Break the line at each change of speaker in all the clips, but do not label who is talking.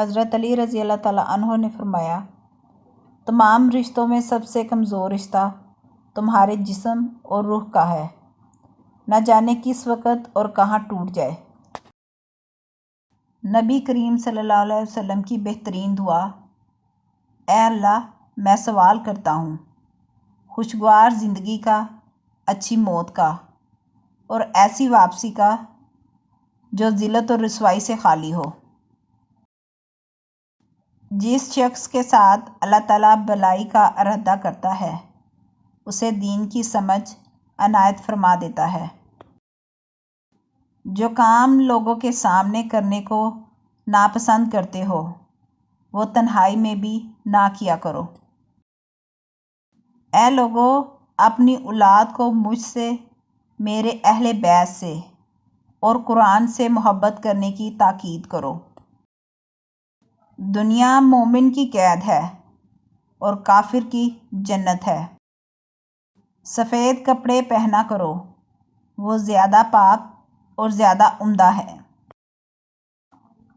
حضرت علی رضی اللہ تعالیٰ عنہ نے فرمایا، تمام رشتوں میں سب سے کمزور رشتہ تمہارے جسم اور روح کا ہے، نہ جانے کس وقت اور کہاں ٹوٹ جائے۔ نبی کریم صلی اللہ علیہ وسلم کی بہترین دعا: اے اللہ، میں سوال کرتا ہوں خوشگوار زندگی کا، اچھی موت کا، اور ایسی واپسی کا جو ذلت اور رسوائی سے خالی ہو۔ جس شخص کے ساتھ اللہ تعالیٰ بھلائی کا ارادہ کرتا ہے اسے دین کی سمجھ عنایت فرما دیتا ہے۔ جو کام لوگوں کے سامنے کرنے کو ناپسند کرتے ہو وہ تنہائی میں بھی نہ کیا کرو۔ اے لوگو، اپنی اولاد کو مجھ سے، میرے اہل بیت سے اور قرآن سے محبت کرنے کی تاکید کرو۔ دنیا مومن کی قید ہے اور کافر کی جنت ہے۔ سفید کپڑے پہنا کرو، وہ زیادہ پاک اور زیادہ عمدہ ہے۔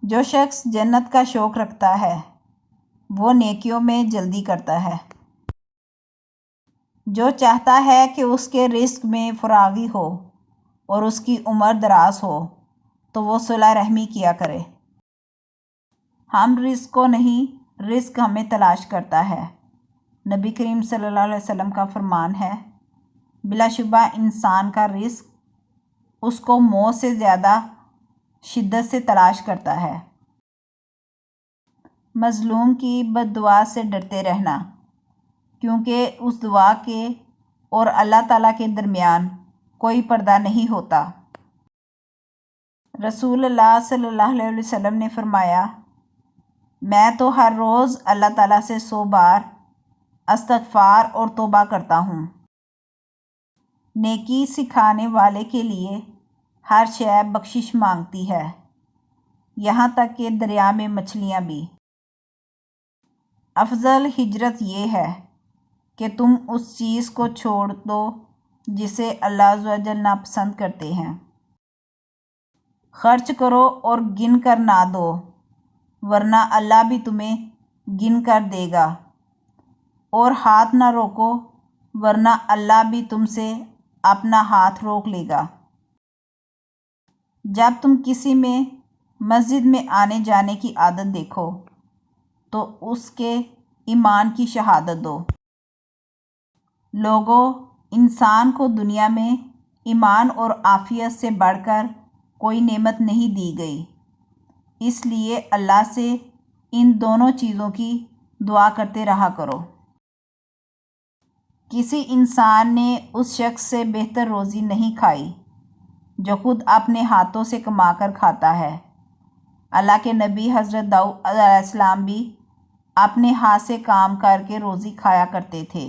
جو شخص جنت کا شوق رکھتا ہے وہ نیکیوں میں جلدی کرتا ہے۔ جو چاہتا ہے کہ اس کے رزق میں فراغی ہو اور اس کی عمر دراز ہو تو وہ صلہ رحمی کیا کرے۔ ہم رزق کو نہیں، رزق ہمیں تلاش کرتا ہے۔ نبی کریم صلی اللہ علیہ وسلم کا فرمان ہے، بلا شبہ انسان کا رزق اس کو موت سے زیادہ شدت سے تلاش کرتا ہے۔ مظلوم کی بد دعا سے ڈرتے رہنا، کیونکہ اس دعا کے اور اللہ تعالیٰ کے درمیان کوئی پردہ نہیں ہوتا۔ رسول اللہ صلی اللہ علیہ وسلم نے فرمایا، میں تو ہر روز اللہ تعالیٰ سے 100 بار استغفار اور توبہ کرتا ہوں۔ نیکی سکھانے والے کے لیے ہر شے بخشش مانگتی ہے، یہاں تک کہ دریا میں مچھلیاں بھی۔ افضل ہجرت یہ ہے کہ تم اس چیز کو چھوڑ دو جسے اللہ عز و جل ناپسند کرتے ہیں۔ خرچ کرو اور گن کر نہ دو، ورنہ اللہ بھی تمہیں گن کر دے گا، اور ہاتھ نہ روکو ورنہ اللہ بھی تم سے اپنا ہاتھ روک لے گا۔ جب تم کسی میں مسجد میں آنے جانے کی عادت دیکھو تو اس کے ایمان کی شہادت دو۔ لوگو، انسان کو دنیا میں ایمان اور عافیت سے بڑھ کر کوئی نعمت نہیں دی گئی، اس لیے اللہ سے ان دونوں چیزوں کی دعا کرتے رہا کرو۔ کسی انسان نے اس شخص سے بہتر روزی نہیں کھائی جو خود اپنے ہاتھوں سے کما کر کھاتا ہے۔ اللہ کے نبی حضرت داؤد علیہ السلام بھی اپنے ہاتھ سے کام کر کے روزی کھایا کرتے تھے۔